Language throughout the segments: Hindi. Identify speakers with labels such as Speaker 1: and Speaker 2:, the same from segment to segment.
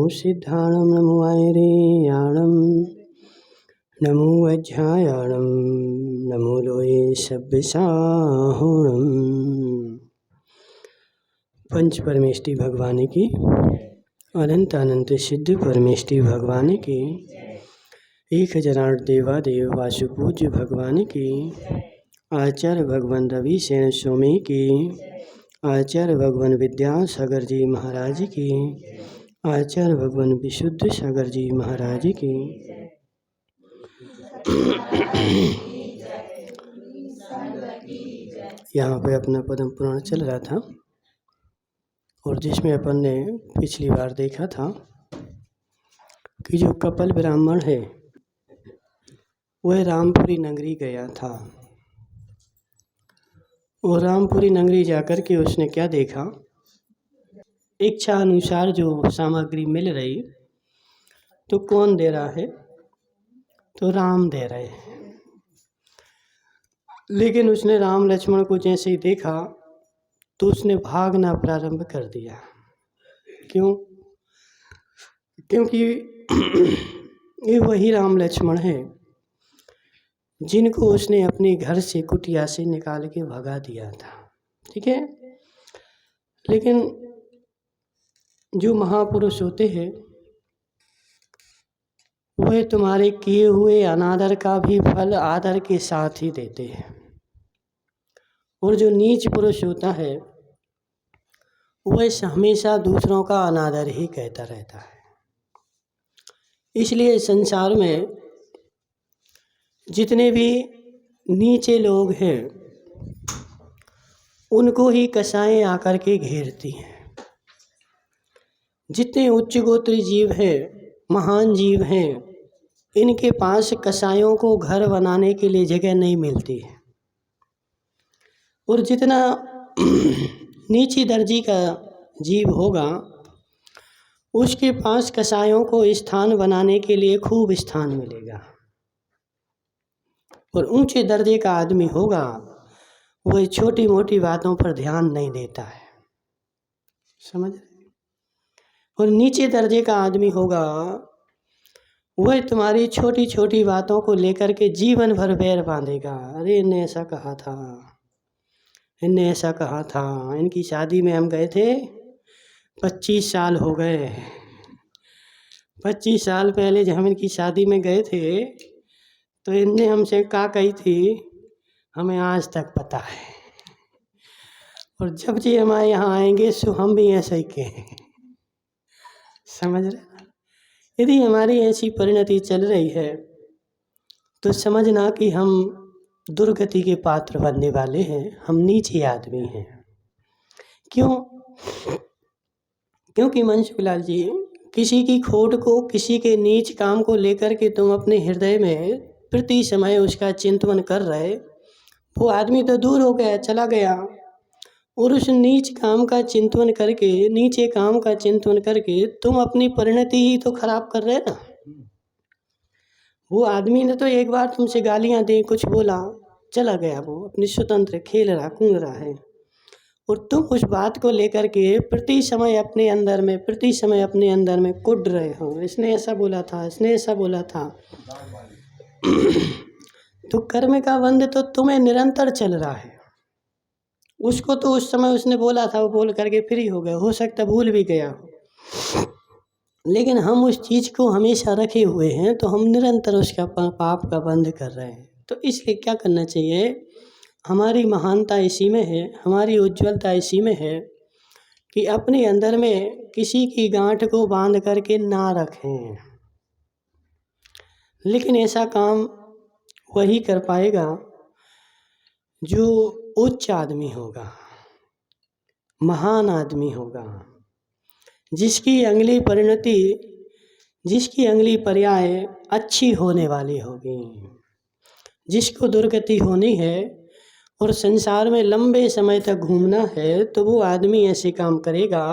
Speaker 1: नमो सिद्धाणं नमो आयरेयाणं नमो अध्यायाणं नमो लोये सब्बसाहुणं। पंच परमेष्टि भगवान की, अनंत अनंत सिद्ध परमेष्टि भगवान की, 1008 देवादेव वासुपूज्य भगवान की, आचार्य भगवान रवि सेन स्वामी की, आचार्य भगवान विद्यासागर जी महाराज की, आचार्य भगवान विशुद्ध सागर जी महाराज की। यहाँ पे अपना पद्म पुराण चल रहा था और जिसमें अपन ने पिछली बार देखा था कि जो कपिल ब्राह्मण है वह रामपुरी नगरी गया था और रामपुरी नगरी जाकर के उसने क्या देखा, इच्छा अनुसार जो सामग्री मिल रही तो कौन दे रहा है, तो राम दे रहे हैं। लेकिन उसने राम लक्ष्मण को जैसे ही देखा तो उसने भागना प्रारंभ कर दिया। क्यों? क्योंकि ये वही राम लक्ष्मण है जिनको उसने अपने घर से कुटिया से निकाल के भगा दिया था। ठीक है, लेकिन जो महापुरुष होते हैं वह तुम्हारे किए हुए अनादर का भी फल आदर के साथ ही देते हैं, और जो नीच पुरुष होता है वह हमेशा दूसरों का अनादर ही कहता रहता है। इसलिए संसार में जितने भी नीचे लोग हैं उनको ही कसाएं आकर के घेरती हैं। जितने उच्च गोत्री जीव हैं, महान जीव हैं, इनके पास कसायों को घर बनाने के लिए जगह नहीं मिलती है। और जितना नीची दर्जी का जीव होगा उसके पास कसायों को स्थान बनाने के लिए खूब स्थान मिलेगा, और ऊंचे दर्जे का आदमी होगा वह छोटी मोटी बातों पर ध्यान नहीं देता है। समझ रहे? और नीचे दर्जे का आदमी होगा वह तुम्हारी छोटी छोटी बातों को लेकर के जीवन भर बैर बांधेगा। अरे इनने ऐसा कहा था, इनने ऐसा कहा था, इनकी शादी में हम गए थे 25 साल हो गए, 25 साल पहले जब हम इनकी शादी में गए थे तो इनने हमसे क्या कही थी हमें आज तक पता है, और जब जी हमारे यहाँ आएंगे सो हम भी ऐसा ही कहें। समझ रहे? यदि हमारी ऐसी परिणति चल रही है तो समझना कि हम दुर्गति के पात्र बनने वाले हैं, हम नीचे आदमी हैं। क्यों? क्योंकि मनसुखलाल जी, किसी की खोट को, किसी के नीच काम को लेकर के तुम अपने हृदय में प्रति समय उसका चिंतन कर रहे, वो आदमी तो दूर हो गया, चला गया, और उस नीच काम का चिंतन करके, नीचे काम का चिंतन करके तुम अपनी परिणति ही तो खराब कर रहे ना। वो आदमी ने तो एक बार तुमसे गालियां दी, कुछ बोला, चला गया, वो अपनी स्वतंत्र खेल रहा, कूद रहा है, और तुम उस बात को लेकर के प्रति समय अपने अंदर में कुढ़ रहे हो। इसने ऐसा बोला था, इसने ऐसा बोला था। तो कर्म का बंध तो तुम्हें निरंतर चल रहा है। उसको तो उस समय उसने बोला था, वो बोल करके फ्री हो गए, हो सकता भूल भी गया हो, लेकिन हम उस चीज़ को हमेशा रखे हुए हैं तो हम निरंतर उसका पाप का बंध कर रहे हैं। तो इसलिए क्या करना चाहिए, हमारी महानता इसी में है, हमारी उज्ज्वलता इसी में है कि अपने अंदर में किसी की गांठ को बांध करके ना रखें। लेकिन ऐसा काम वही कर पाएगा जो उच्च आदमी होगा, महान आदमी होगा, जिसकी अगली परिणति, जिसकी अगली पर्याय अच्छी होने वाली होगी। जिसको दुर्गति होनी है और संसार में लंबे समय तक घूमना है तो वो आदमी ऐसे काम करेगा,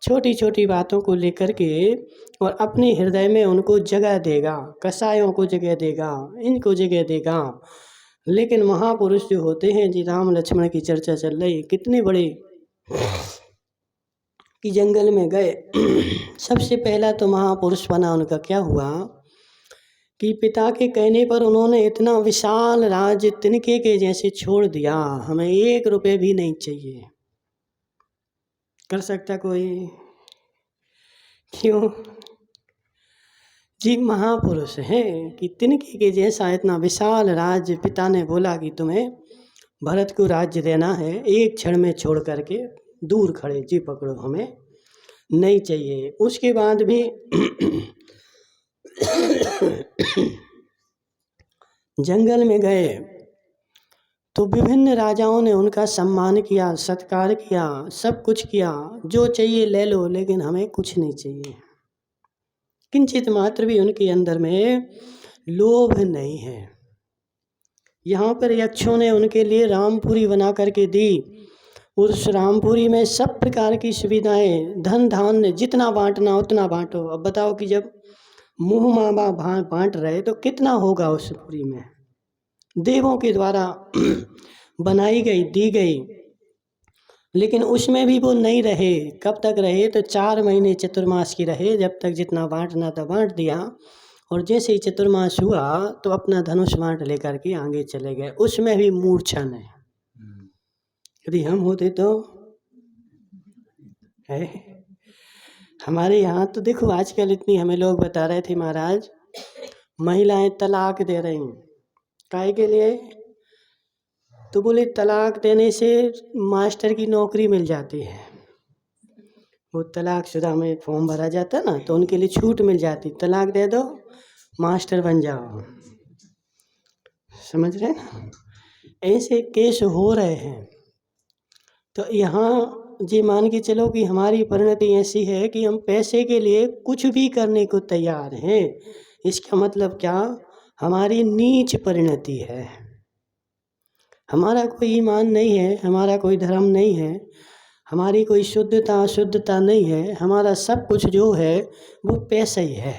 Speaker 1: छोटी छोटी बातों को लेकर के, और अपने हृदय में उनको जगह देगा, कसायों को जगह देगा, इनको जगह देगा। लेकिन महापुरुष जो होते हैं, जी राम लक्ष्मण की चर्चा चल रही, कितने बड़े कि जंगल में गए। सबसे पहला तो महापुरुष बना उनका क्या हुआ कि पिता के कहने पर उन्होंने इतना विशाल राज्य तिनके के जैसे छोड़ दिया, हमें 1 रुपये भी नहीं चाहिए। कर सकता कोई? क्यों? जी महापुरुष हैं कि तिनके के जैसा इतना विशाल राज्य पिता ने बोला कि तुम्हें भरत को राज्य देना है, एक क्षण में छोड़ करके दूर खड़े, जी पकड़ो, हमें नहीं चाहिए। उसके बाद भी जंगल में गए तो विभिन्न राजाओं ने उनका सम्मान किया, सत्कार किया, सब कुछ किया, जो चाहिए ले लो, लेकिन हमें कुछ नहीं चाहिए। किंचित मात्र भी उनके अंदर में लोभ नहीं है। यहाँ पर यक्षों ने उनके लिए रामपुरी बना करके दी। उस रामपुरी में सब प्रकार की सुविधाएं, धन धान्य, जितना बांटना उतना बांटो। अब बताओ कि जब मुँह मामा बांट रहे तो कितना होगा उस पुरी में। देवों के द्वारा बनाई गई, दी गई, लेकिन उसमें भी वो नहीं रहे। कब तक रहे? तो 4 महीने चतुर्मास की रहे, जब तक जितना बांटना था बांट दिया, और जैसे ही चतुर्मास हुआ तो अपना धनुष बांट लेकर के आगे चले गए। उसमें भी मूर्छन है। यदि हम होते तो है। हमारे यहाँ तो देखो आजकल इतनी, हमें लोग बता रहे थे महाराज, महिलाएं तलाक दे रही हैं। काहे के लिए? तो बोले तलाक देने से मास्टर की नौकरी मिल जाती है। वो तलाकशुदा में फॉर्म भरा जाता ना, तो उनके लिए छूट मिल जाती, तलाक दे दो मास्टर बन जाओ। समझ रहे ना? ऐसे केस हो रहे हैं। तो यहाँ जी मान के चलो कि हमारी परिणति ऐसी है कि हम पैसे के लिए कुछ भी करने को तैयार हैं। इसका मतलब क्या? हमारी नीच परिणति है। हमारा कोई ईमान नहीं है, हमारा कोई धर्म नहीं है, हमारी कोई शुद्धता अशुद्धता नहीं है। हमारा सब कुछ जो है वो पैसा ही है।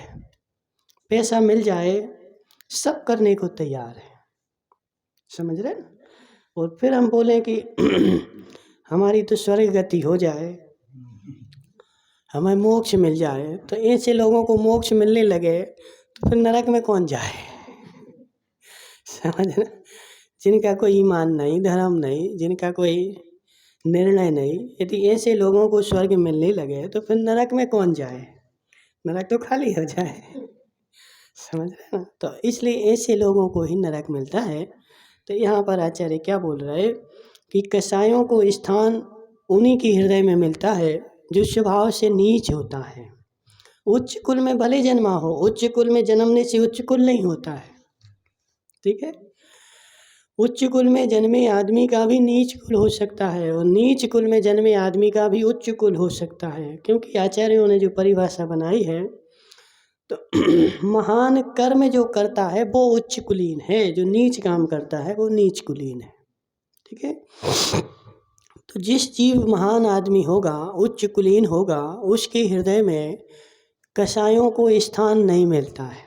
Speaker 1: पैसा मिल जाए सब करने को तैयार है। समझ रहे ना? और फिर हम बोलें कि हमारी तो स्वर्ग गति हो जाए, हमें मोक्ष मिल जाए, तो ऐसे लोगों को मोक्ष मिलने लगे तो फिर नरक में कौन जाए? समझ ना? जिनका कोई ईमान नहीं, धर्म नहीं, जिनका कोई निर्णय नहीं, यदि ऐसे लोगों को स्वर्ग मिलने लगे तो फिर नरक में कौन जाए? नरक तो खाली हो जाए। समझ रहे ना? तो इसलिए ऐसे लोगों को ही नरक मिलता है। तो यहाँ पर आचार्य क्या बोल रहे कि कसायों को स्थान उन्हीं की हृदय में मिलता है जो स्वभाव से नीच होता है। उच्च कुल में भले जन्मा हो, उच्च कुल में जन्मने से उच्च कुल नहीं होता है। ठीक है? उच्च कुल में जन्मे आदमी का भी नीच कुल हो सकता है, और नीच कुल में जन्मे आदमी का भी उच्च कुल हो सकता है। क्योंकि आचार्यों ने जो परिभाषा बनाई है, तो महान कर्म जो करता है वो उच्च कुलीन है, जो नीच काम करता है वो नीच कुलीन है। ठीक है? तो जिस जीव महान आदमी होगा, उच्च कुलीन होगा, उसके हृदय में कसायों को स्थान नहीं मिलता है।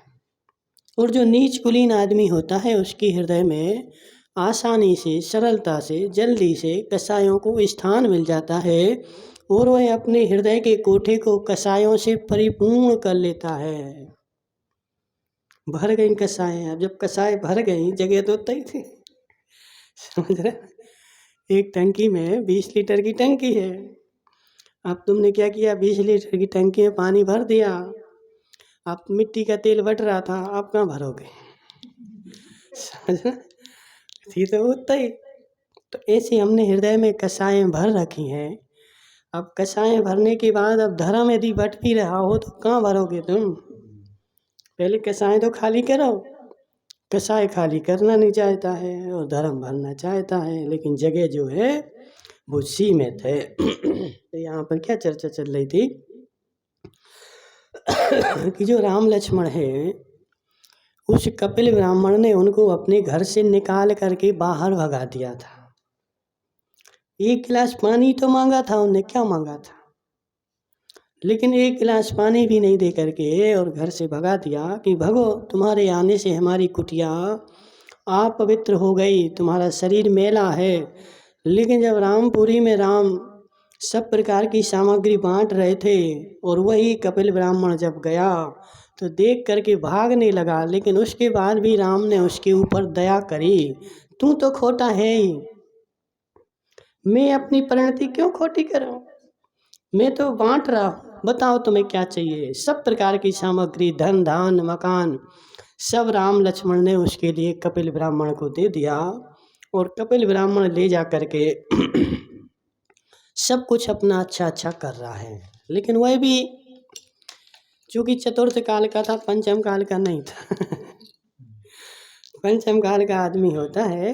Speaker 1: और जो नीच कुलीन आदमी होता है उसके हृदय में आसानी से, सरलता से, जल्दी से कसायों को स्थान मिल जाता है, और वह अपने हृदय के कोठे को कसायों से परिपूर्ण कर लेता है। भर गई कसाएं। अब जब कसाएं भर गई, जगह तो तय थी। समझ रहे? एक टंकी में 20 लीटर की टंकी है। अब तुमने क्या किया? 20 लीटर की टंकी में पानी भर दिया। अब मिट्टी का तेल बट रहा था, आप कहाँ भरोगे? समझ? थी तो उतना ही। तो ऐसे हमने हृदय में कसाएं भर रखी हैं। अब कसाएं भरने के बाद अब धर्म यदि बट भी रहा हो तो कहाँ भरोगे तुम? पहले कसाएं तो खाली करो। कसाई खाली करना नहीं चाहता है और धर्म भरना चाहता है, लेकिन जगह जो है वो सीमित है। तो यहाँ पर क्या चर्चा चल रही थी कि जो राम लक्ष्मण है, उस कपिल ब्राह्मण ने उनको अपने घर से निकाल करके बाहर भगा दिया था। 1 गिलास पानी तो मांगा था उन्हें, क्या मांगा था? लेकिन 1 गिलास पानी भी नहीं दे करके और घर से भगा दिया कि भगो, तुम्हारे आने से हमारी कुटिया अपवित्र हो गई, तुम्हारा शरीर मैला है। लेकिन जब रामपुरी में राम सब प्रकार की सामग्री बांट रहे थे और वही कपिल ब्राह्मण जब गया तो देख करके भागने लगा, लेकिन उसके बाद भी राम ने उसके ऊपर दया करी। तू तो खोटा है ही, मैं अपनी परिणति क्यों खोटी करूं, मैं तो बांट रहा हूं, बताओ तुम्हें क्या चाहिए। सब प्रकार की सामग्री, धन धान मकान सब राम लक्ष्मण ने उसके लिए कपिल ब्राह्मण को दे दिया। और कपिल ब्राह्मण ले जा करके सब कुछ अपना अच्छा अच्छा कर रहा है, लेकिन वह भी चूंकि चतुर्थ काल का था, पंचम काल का नहीं था। पंचम काल का आदमी होता है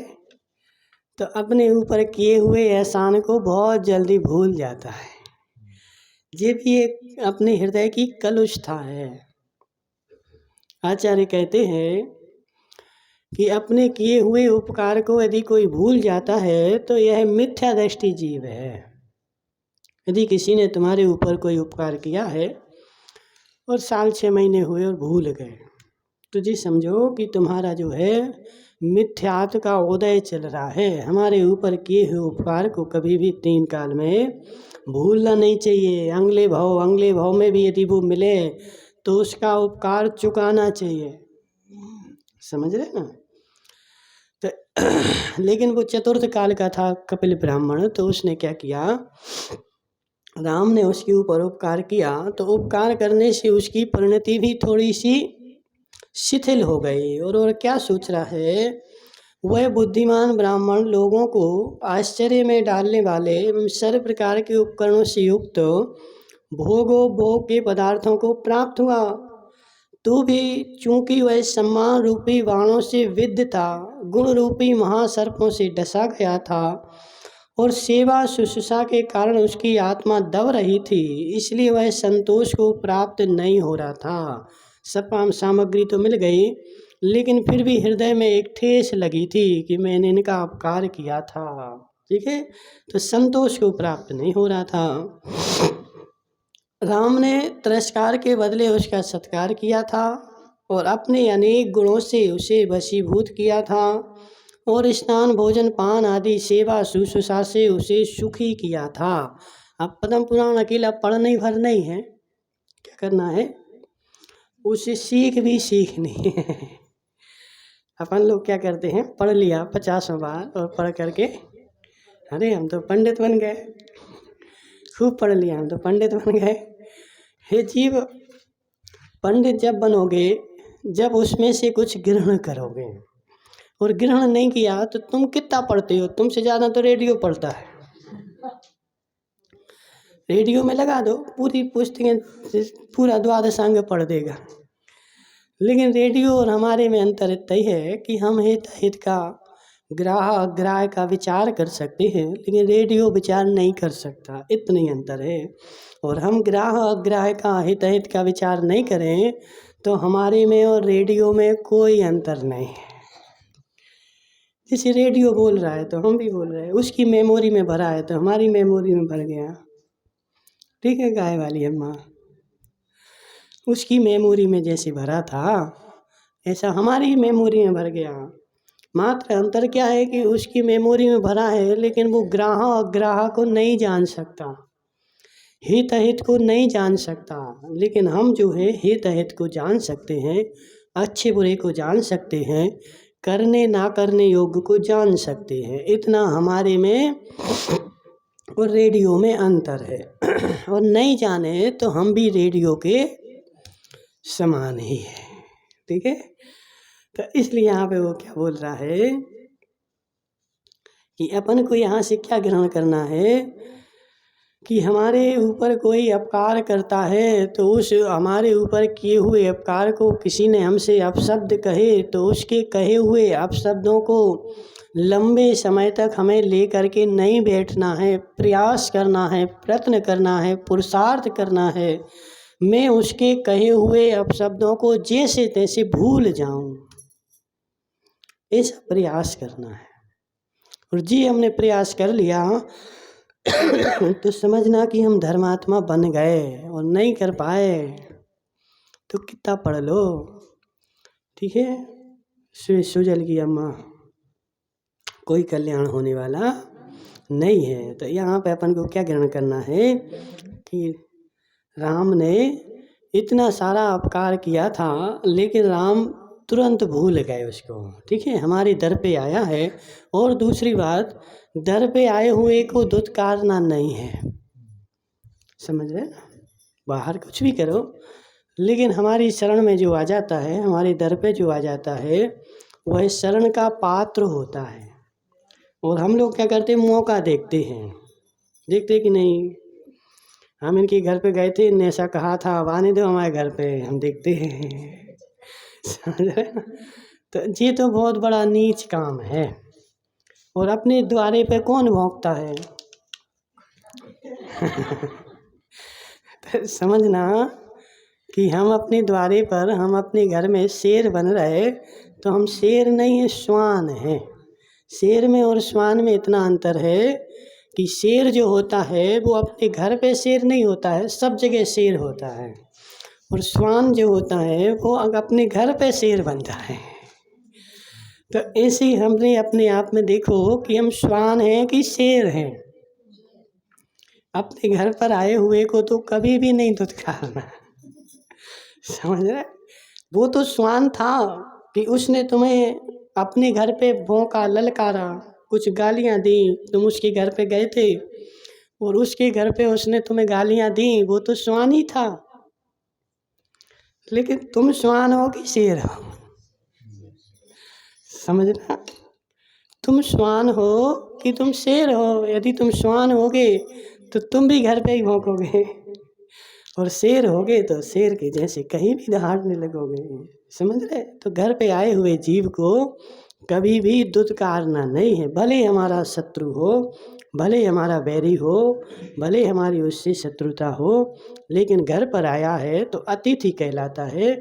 Speaker 1: तो अपने ऊपर किए हुए एहसान को बहुत जल्दी भूल जाता है। ये भी एक अपने हृदय की कलुषता है। आचार्य कहते हैं कि अपने किए हुए उपकार को यदि कोई भूल जाता है तो यह मिथ्या दृष्टि जीव है। यदि किसी ने तुम्हारे ऊपर कोई उपकार किया है और साल 6 महीने हुए और भूल गए, तो जी समझो कि तुम्हारा जो है मिथ्यात्व का उदय चल रहा है। हमारे ऊपर किए हुए उपकार को कभी भी 3 काल में भूलना नहीं चाहिए। अगले भाव में भी यदि वो मिले तो उसका उपकार चुकाना चाहिए, समझ रहे ना। तो लेकिन वो चतुर्थ काल का था कपिल ब्राह्मण, तो उसने क्या किया, राम ने उसके ऊपर उपकार किया तो उपकार करने से उसकी परिणति भी थोड़ी सी शिथिल हो गई। और क्या सोच रहा है, वह बुद्धिमान ब्राह्मण लोगों को आश्चर्य में डालने वाले सर्व प्रकार के उपकरणों से युक्त भोग के पदार्थों को प्राप्त हुआ, तो भी चूंकि वह सम्मान रूपी बाणों से विद्ध था, गुण रूपी महासर्पों से डसा गया था और सेवा शुश्रूषा के कारण उसकी आत्मा दब रही थी, इसलिए वह संतोष को प्राप्त नहीं हो रहा था। सब सामग्री तो मिल गई, लेकिन फिर भी हृदय में एक ठेस लगी थी कि मैंने इनका अपकार किया था, ठीक है, तो संतोष को प्राप्त नहीं हो रहा था। राम ने तिरस्कार के बदले उसका सत्कार किया था और अपने अनेक गुणों से उसे वशीभूत किया था और स्नान भोजन पान आदि सेवा शुश्रूषा से उसे सुखी किया था। अब पद्म पुराण अकेला पढ़ना ही भर नहीं है, क्या करना है, उसे सीखनी है। अपन लोग क्या करते हैं, पढ़ लिया 50 बार और पढ़ करके अरे हम तो पंडित बन गए, खूब पढ़ लिया हम तो पंडित बन गए। हे जीव, पंडित जब बनोगे जब उसमें से कुछ ग्रहण करोगे, और ग्रहण नहीं किया तो तुम कितना पढ़ते हो, तुमसे ज़्यादा तो रेडियो पढ़ता है। रेडियो में लगा दो पूरी पुस्तकें, पूरा द्वादशांग पढ़ देगा। लेकिन रेडियो और हमारे में अंतर इतना ही है कि हम हित का ग्राह का विचार कर सकते हैं, लेकिन रेडियो विचार नहीं कर सकता, इतना ही अंतर है। और हम ग्राह का हित का विचार नहीं करें तो हमारे में और रेडियो में कोई अंतर नहीं है। जैसे रेडियो बोल रहा है तो हम भी बोल रहे हैं, उसकी मेमोरी में भरा है तो हमारी मेमोरी में भर गया, ठीक है। गाय वाली अम्मा उसकी मेमोरी में जैसे भरा था ऐसा हमारी मेमोरी में भर गया। मात्र अंतर क्या है कि उसकी मेमोरी में भरा है, लेकिन वो ग्राह को नहीं जान सकता, हित को नहीं जान सकता। लेकिन हम जो है हित को जान सकते हैं, अच्छे बुरे को जान सकते हैं, करने ना करने योग्य को जान सकते हैं। इतना हमारे में और रेडियो में अंतर है। और नहीं जाने तो हम भी रेडियो के समान ही है, ठीक है। तो इसलिए यहाँ पे वो क्या बोल रहा है कि अपन को यहाँ से क्या ग्रहण करना है कि हमारे ऊपर कोई अपकार करता है तो उस हमारे ऊपर किए हुए अपकार को किसी ने हमसे अपशब्द कहे तो उसके कहे हुए अपशब्दों को लंबे समय तक हमें ले करके नहीं बैठना है, प्रयास करना है, प्रयत्न करना है, पुरुषार्थ करना है। मैं उसके कहे हुए अपशब्दों को जैसे तैसे भूल जाऊं, ऐसा प्रयास करना है। और जी हमने प्रयास कर लिया तो समझना कि हम धर्मात्मा बन गए, और नहीं कर पाए तो कितना पढ़ लो, ठीक है। सुजल की अम्मा, कोई कल्याण होने वाला नहीं है। तो यहाँ पे अपन को क्या ग्रहण करना है कि राम ने इतना सारा अपकार किया था, लेकिन राम तुरंत भूल गए उसको। ठीक है, हमारे दर पे आया है। और दूसरी बात, दर पे आए हुए को दुत्कारना नहीं है, समझ रहे ना। बाहर कुछ भी करो, लेकिन हमारी शरण में जो आ जाता है, हमारे दर पे जो आ जाता है, वह शरण का पात्र होता है। और हम लोग क्या करते हैं, मौका देखते हैं, देखते कि नहीं। हम इनके घर पे गए थे, इनने ऐसा कहा था, अब आने दो हमारे घर पे, हम देखते हैं। समझ रहे ना। तो ये तो बहुत बड़ा नीच काम है। और अपने द्वारे पे कौन भौंकता है? तो समझना कि हम अपने द्वारे पर, हम अपने घर में शेर बन रहे, तो हम शेर नहीं है, श्वान है। शेर में और श्वान में इतना अंतर है कि शेर जो होता है वो अपने घर पे शेर नहीं होता है, सब जगह शेर होता है। और श्वान जो होता है वो अपने घर पे शेर बनता है। तो ऐसे ही हमने अपने आप में देखो कि हम श्वान हैं कि शेर हैं। अपने घर पर आए हुए को तो कभी भी नहीं दुत्कारना, समझ रहे। वो तो श्वान था कि उसने तुम्हें अपने घर पे भौंका, ललकारा, कुछ गालियां दी, तुम उसके घर पे गए थे और उसके घर पे उसने तुम्हें गालियां दी, वो तो श्वान ही था। लेकिन तुम श्वान हो कि शेर हो, समझना। तुम श्वान हो कि तुम शेर हो। यदि तुम श्वान होगे तो तुम भी घर पे ही भौंकोगे, और शेर होगे तो शेर के जैसे कहीं भी दहाड़ने लगोगे, समझ रहे। तो घर पे आए हुए जीव को कभी भी दुत्कारना नहीं है, भले हमारा शत्रु हो, भले हमारा बैरी हो, भले हमारी उससे शत्रुता हो, लेकिन घर पर आया है तो अतिथि कहलाता है।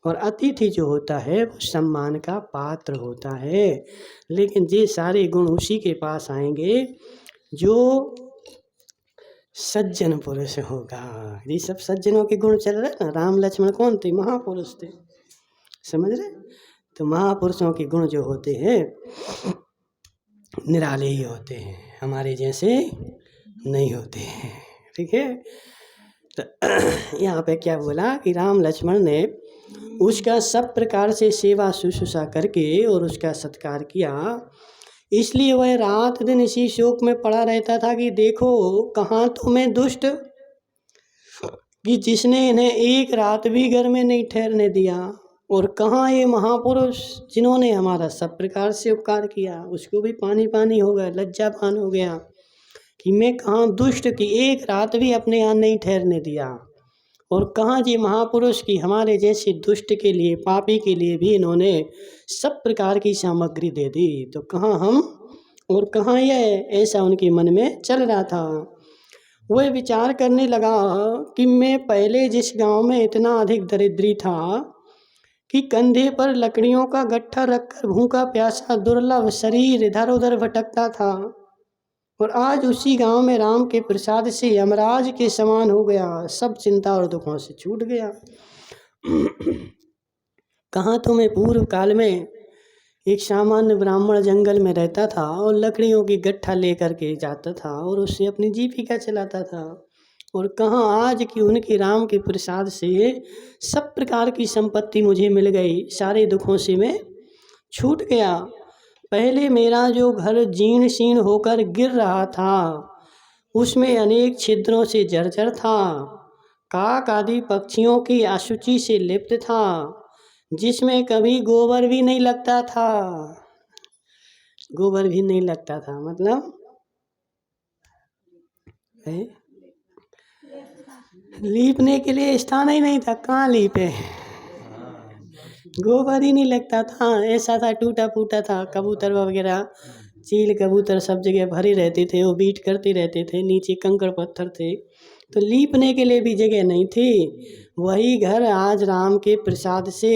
Speaker 1: और अतिथि जो होता है वो सम्मान का पात्र होता है। लेकिन ये सारे गुण उसी के पास आएंगे जो सज्जन पुरुष होगा। ये सब सज्जनों के गुण चल रहे ना। राम लक्ष्मण कौन थे? महापुरुष थे, समझ रहे। तो महापुरुषों के गुण जो होते हैं निराले ही होते हैं, हमारे जैसे नहीं होते हैं। ठीक है। तो यहाँ पे क्या बोला कि राम लक्ष्मण ने उसका सब प्रकार से सेवा शुश्रूषा करके और उसका सत्कार किया। इसलिए वह रात दिन इसी शोक में पड़ा रहता था कि देखो कहाँ तो मैं दुष्ट कि जिसने इन्हें एक रात भी घर में नहीं ठहरने दिया, और कहाँ ये महापुरुष जिन्होंने हमारा सब प्रकार से उपकार किया। उसको भी पानी पानी हो गया, लज्जापान हो गया कि मैं कहाँ दुष्ट की एक रात भी अपने यहाँ नहीं ठहरने दिया, और कहाँ जी महापुरुष की हमारे जैसे दुष्ट के लिए, पापी के लिए भी इन्होंने सब प्रकार की सामग्री दे दी। तो कहाँ हम और कहाँ यह, ऐसा उनके मन में चल रहा था। वह विचार करने लगा कि मैं पहले जिस गांव में इतना अधिक दरिद्री था कि कंधे पर लकड़ियों का गट्ठा रखकर भूखा प्यासा दुर्लभ शरीर इधर उधर भटकता था, और आज उसी गांव में राम के प्रसाद से यमराज के समान हो गया, सब चिंता और दुखों से छूट गया। कहाँ तो मैं पूर्व काल में एक सामान्य ब्राह्मण जंगल में रहता था और लकड़ियों की गट्ठा लेकर के जाता था और उससे अपनी जीविका चलाता था, और कहाँ आज कि उनके राम के प्रसाद से सब प्रकार की संपत्ति मुझे मिल गई, सारे दुखों से मैं छूट गया। पहले मेरा जो घर जीर्ण शीर्ण होकर गिर रहा था, उसमें अनेक छिद्रों से जर्जर था, काक आदि पक्षियों की अशुचि से लिप्त था, जिसमें कभी गोबर भी नहीं लगता था। गोबर भी नहीं लगता था मतलब लीपने के लिए स्थान ही नहीं था, कहाँ लीपे। गोबर ही नहीं लगता था, ऐसा था, टूटा फूटा था। कबूतर वगैरह, चील कबूतर सब जगह भरे रहते थे, वो बीट करते रहते थे, नीचे कंकड़ पत्थर थे, तो लीपने के लिए भी जगह नहीं थी। वही घर आज राम के प्रसाद से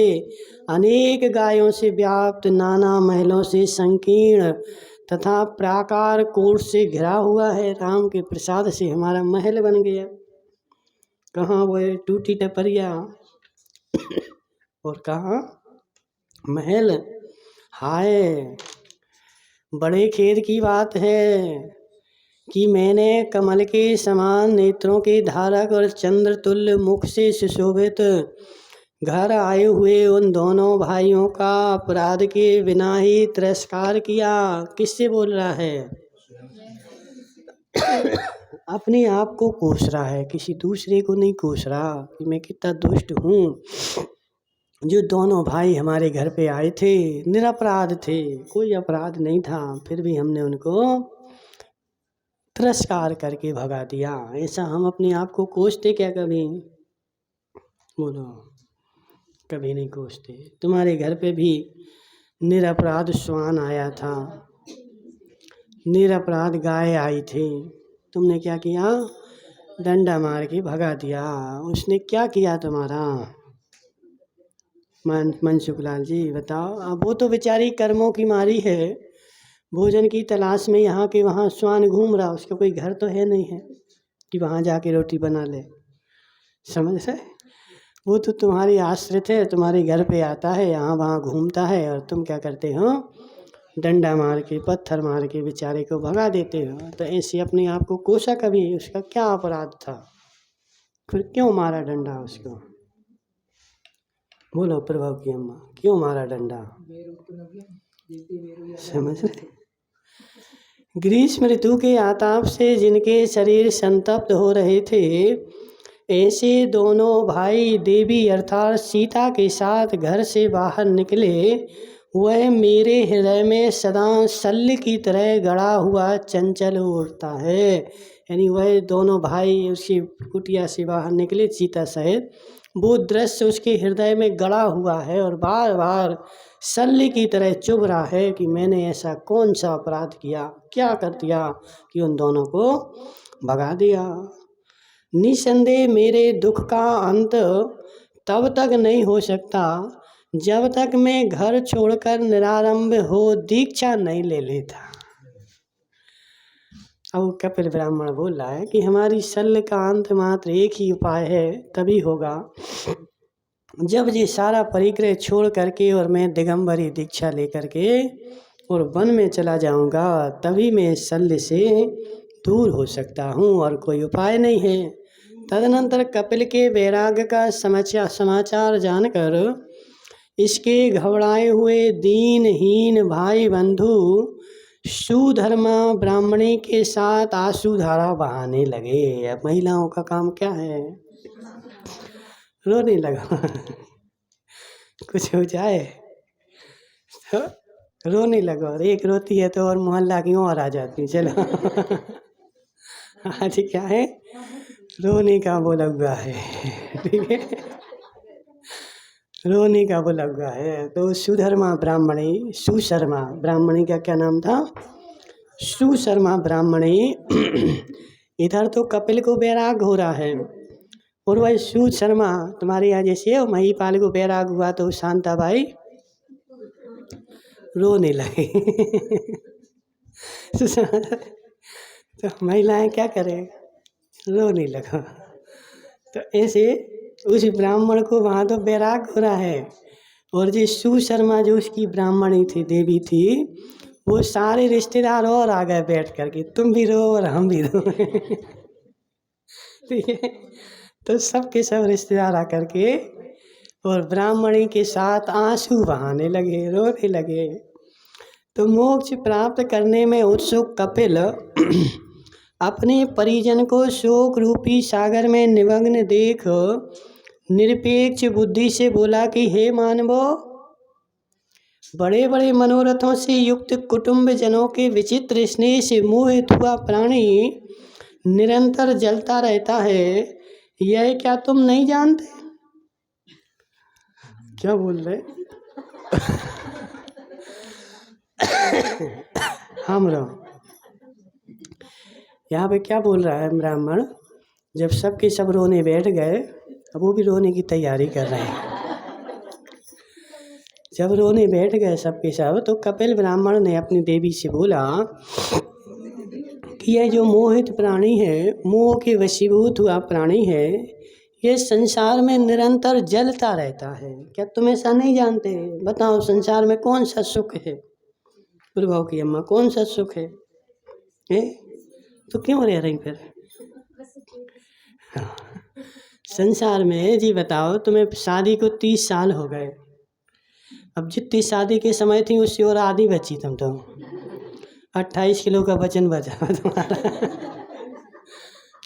Speaker 1: अनेक गायों से व्याप्त, नाना महलों से संकीर्ण तथा प्राकार कोट से घिरा हुआ है। राम के प्रसाद से हमारा महल बन गया। कहाँ वो टूटी टपरिया और कहाँ महल। हाय, बड़े खेद की बात है कि मैंने कमल के समान नेत्रों के धारक और चंद्र तुल्य मुख से सुशोभित घर आए हुए उन दोनों भाइयों का अपराध के बिना ही तिरस्कार किया। किससे बोल रहा है? अपने आप को कोस रहा है, किसी दूसरे को नहीं कोस रहा कि मैं कितना दुष्ट हूँ। जो दोनों भाई हमारे घर पे आए थे निरपराध थे, कोई अपराध नहीं था, फिर भी हमने उनको तिरस्कार करके भगा दिया। ऐसा हम अपने आप को कोसते क्या कभी? बोलो, कभी नहीं कोसते। तुम्हारे घर पे भी निरपराध श्वान आया था, निरपराध गाय आई थी, तुमने क्या किया? डंडा मार के भगा दिया। उसने क्या किया तुम्हारा? मनसुख लाल जी बताओ। अब वो तो बेचारी कर्मों की मारी है, भोजन की तलाश में यहाँ के वहाँ श्वान घूम रहा, उसका कोई घर तो है नहीं है कि वहाँ जाके रोटी बना ले। समझ रहे? वो तो तुम्हारी आश्रित है, तुम्हारे घर पे आता है, यहाँ वहाँ घूमता है, और तुम क्या करते हो? डंडा मार के पत्थर मार के बेचारे को भगा देते हो। तो ऐसे अपने आप को कोसा कभी? उसका क्या अपराध था? फिर क्यों मारा डंडा उसको? बोलो प्रभु की अम्मा, क्यों मारा डंडा? समझ रहे? ग्रीष्म ऋतु के आताप से जिनके शरीर संतप्त हो रहे थे, ऐसे दोनों भाई देवी अर्थात सीता के साथ घर से बाहर निकले। वह मेरे हृदय में सदा शल्य की तरह गड़ा हुआ चंचल उड़ता है। यानी वह दोनों भाई उसकी कुटिया से बाहर निकले सीता सहित, वो दृश्य उसके हृदय में गड़ा हुआ है और बार बार शल्य की तरह चुभ रहा है कि मैंने ऐसा कौन सा अपराध किया, क्या कर दिया कि उन दोनों को भगा दिया। निसंदेह मेरे दुख का अंत तब तक नहीं हो सकता जब तक मैं घर छोड़कर निरारंभ हो दीक्षा नहीं ले लेता। अब कपिल ब्राह्मण बोल रहा है कि हमारी शल्य का अंत मात्र एक ही उपाय है, तभी होगा जब ये सारा परिक्रय छोड़ करके और मैं दिगंबरी दीक्षा लेकर के और वन में चला जाऊंगा, तभी मैं शल्य से दूर हो सकता हूँ, और कोई उपाय नहीं है। तदनंतर कपिल के वैराग्य का समाचार जानकर इसके घबराए हुए दीनहीन भाई बंधु सुधर्मा ब्राह्मणी के साथ आंसू धारा बहाने लगे। अब महिलाओं का काम क्या है? रोने लगा। कुछ हो जाए तो रोने लगा, और एक रोती है तो और मोहल्ला की और आ जाती। चलो आज क्या है? रोने का बोला हुआ है, ठीक है, रोने का बोला हुआ है। तो सुधर्मा ब्राह्मणी, सुशर्मा ब्राह्मणी का क्या नाम था? सुशर्मा ब्राह्मणी। इधर तो कपिल को वैराग हो रहा है, और वह सुशर्मा तुम्हारे यहाँ जैसे महिपाल को वैराग हुआ तो शांता भाई रोने लगे। तो महिलाएं क्या करें? रोने लगा। तो ऐसे उस ब्राह्मण को वहाँ तो वैराग हो रहा है, और जो सुशर्मा जो उसकी ब्राह्मणी थी, देवी थी, वो सारे रिश्तेदार और आ गए बैठ करके, तुम भी रो और हम भी रो। ठीक है, तो सबके सब रिश्तेदार आकर के और ब्राह्मणी के साथ आंसू बहाने लगे, रोने लगे। तो मोक्ष प्राप्त करने में उत्सुक कपिल अपने परिजन को शोक रूपी सागर में निमग्न देख निरपेक्ष बुद्धि से बोला कि हे मानवो, बड़े बड़े मनोरथों से युक्त कुटुंब जनों के विचित्र स्नेह से मोहित हुआ प्राणी निरंतर जलता रहता है, यह क्या तुम नहीं जानते? क्या बोल रहे? हम रहो यहाँ पे क्या बोल रहा है ब्राह्मण? जब सबके सब रोने बैठ गए, अब वो भी रोने की तैयारी कर रहे हैं। जब रोने बैठ गए सबके सब, तो कपिल ब्राह्मण ने अपनी देवी से बोला कि यह जो मोहित प्राणी है, मोह के वशीभूत हुआ प्राणी है, ये संसार में निरंतर जलता रहता है। क्या तुम ऐसा नहीं जानते? बताओ संसार में कौन सा सुख है? प्रभु की अम्मा, कौन सा सुख है? तो क्यों रह रही फिर? हाँ। संसार में जी बताओ, तुम्हें शादी को 30 साल हो गए, अब जितनी शादी के समय थी उससे और आधी बची, तुम तो 28 किलो का वजन बचा तुम्हारा।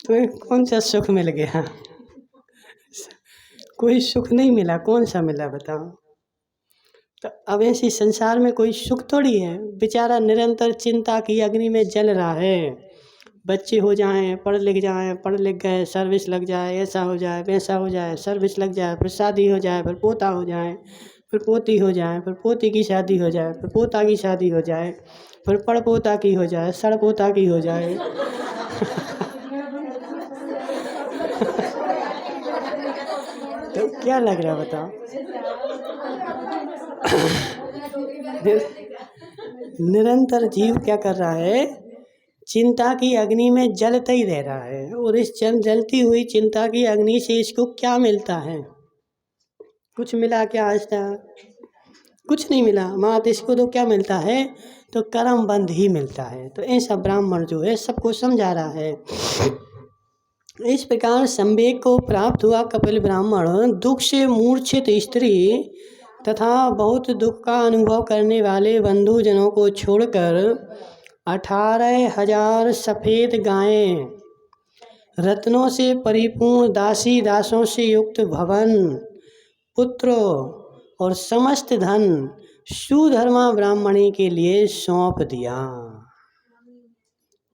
Speaker 1: तुम्हें कौन सा सुख मिल गया? कोई सुख नहीं मिला, कौन सा मिला बताओ? तो अब ऐसी संसार में कोई सुख थोड़ी है। बेचारा निरंतर चिंता की अग्नि में जल रहा है। बच्चे हो जाएं, पढ़ लिख जाएं, पढ़ लिख गए, सर्विस लग जाए, ऐसा हो जाए, वैसा हो जाए, सर्विस लग जाए, फिर शादी हो जाए, फिर पोता हो जाए, फिर पोती हो जाए, फिर पोती की शादी हो जाए, फिर पोता की शादी हो जाए, फिर पड़पोता की हो जाए, सड़पोता की हो जाए। तो क्या लग रहा बताओ? निरंतर जीव क्या कर रहा है? चिंता की अग्नि में जलता ही रह रहा है। और इस जलती हुई चिंता की अग्नि से इसको क्या मिलता है? कुछ मिला क्या आज तक? कुछ नहीं मिला। मात इसको तो क्या मिलता है? तो कर्म बंध ही मिलता है। तो ऐसा ब्राह्मण जो है सबको समझा रहा है। इस प्रकार संवेग को प्राप्त हुआ कपिल ब्राह्मण दुख से मूर्छित स्त्री तथा बहुत दुख का अनुभव करने वाले बंधुजनों को छोड़कर 18,000 सफ़ेद गायें, रत्नों से परिपूर्ण दासी दासों से युक्त भवन, पुत्र और समस्त धन सुधर्मा ब्राह्मणी के लिए सौंप दिया।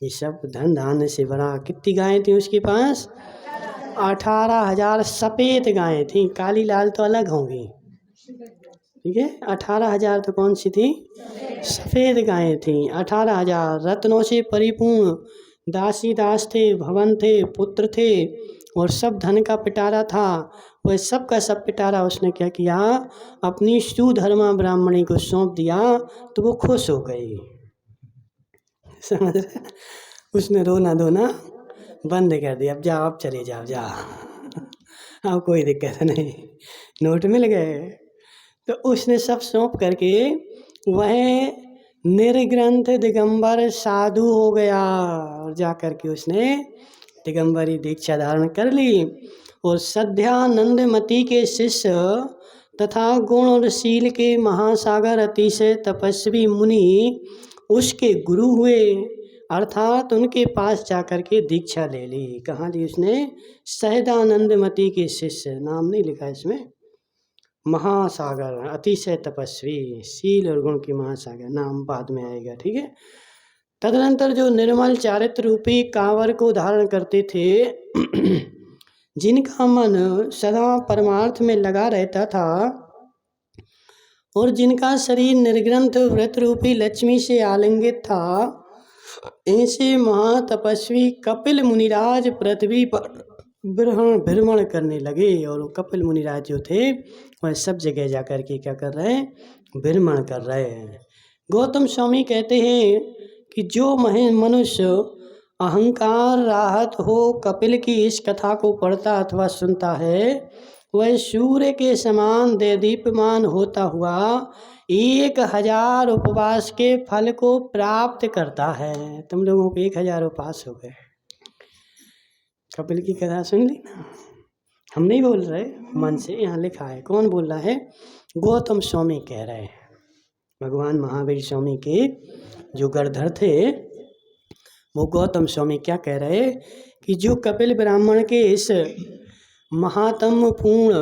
Speaker 1: ये सब धन धान्य से भरा। कितनी गायें थी उसके पास? 18,000 सफ़ेद गायें थी। काली लाल तो अलग होंगी, ठीक है। 18,000 तो कौन सी थी? सफ़ेद गायें थी। 18,000 रत्नों से परिपूर्ण दासी दास थे, भवन थे, पुत्र थे और सब धन का पिटारा था। वह सब का सब पिटारा उसने क्या किया? अपनी सुधर्मा ब्राह्मणी को सौंप दिया। तो वो खुश हो गई, समझ रहे? उसने रोना धोना बंद कर दिया। अब जाओ, अब चले जाओ, जाओ, अब कोई दिक्कत नहीं, नोट मिल गए। तो उसने सब सौंप करके वह निर्ग्रंथ दिगंबर साधु हो गया। और जा कर के उसने दिगंबरी दीक्षा धारण कर ली। और सध्यानंदमती के शिष्य तथा गुण और शील के महासागर अतिशय तपस्वी मुनि उसके गुरु हुए, अर्थात उनके पास जाकर के दीक्षा ले ली। कहाँ ली उसने? सहदानंदमती के शिष्य, नाम नहीं लिखा इसमें। महासागर अतिशय तपस्वी, शील और गुण की महासागर, नाम बाद में आएगा, ठीक है। तदनंतर जो निर्मल चारित्र रूपी कांवर को धारण करते थे, जिनका मन सदा परमार्थ में लगा रहता था और जिनका शरीर निर्ग्रंथ व्रत रूपी लक्ष्मी से आलिंगित था, ऐसे महातपस्वी कपिल मुनिराज पृथ्वी पर भ्रमण करने लगे। और कपिल मुनिराज जो थे वह सब जगह जाकर के क्या कर रहे हैं? भ्रमण कर रहे हैं। गौतम स्वामी कहते हैं कि जो मनुष्य अहंकार राहत हो कपिल की इस कथा को पढ़ता अथवा सुनता है, वह सूर्य के समान देदीप्यमान होता हुआ 1,000 उपवास के फल को प्राप्त करता है। तुम लोगों को 1,000 उपवास हो गए। कपिल की कथा सुन ली ना? हम नहीं बोल रहे मन से, यहाँ लिखा है। कौन बोल रहा है? गौतम स्वामी कह रहे हैं। भगवान महावीर स्वामी के जो गढ़धर थे, वो गौतम स्वामी क्या कह रहे कि जो कपिल ब्राह्मण के इस महात्मपूर्ण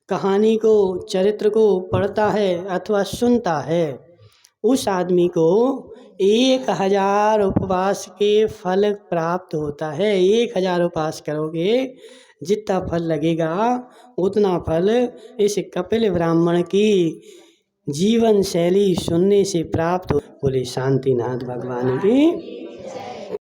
Speaker 1: कहानी को, चरित्र को पढ़ता है अथवा सुनता है, उस आदमी को 1,000 उपवास के फल प्राप्त होता है। 1,000 उपवास करोगे, जितना फल लगेगा उतना फल इस कपिल ब्राह्मण की जीवन शैली सुनने से प्राप्त हो। बोले शांतिनाथ भगवान की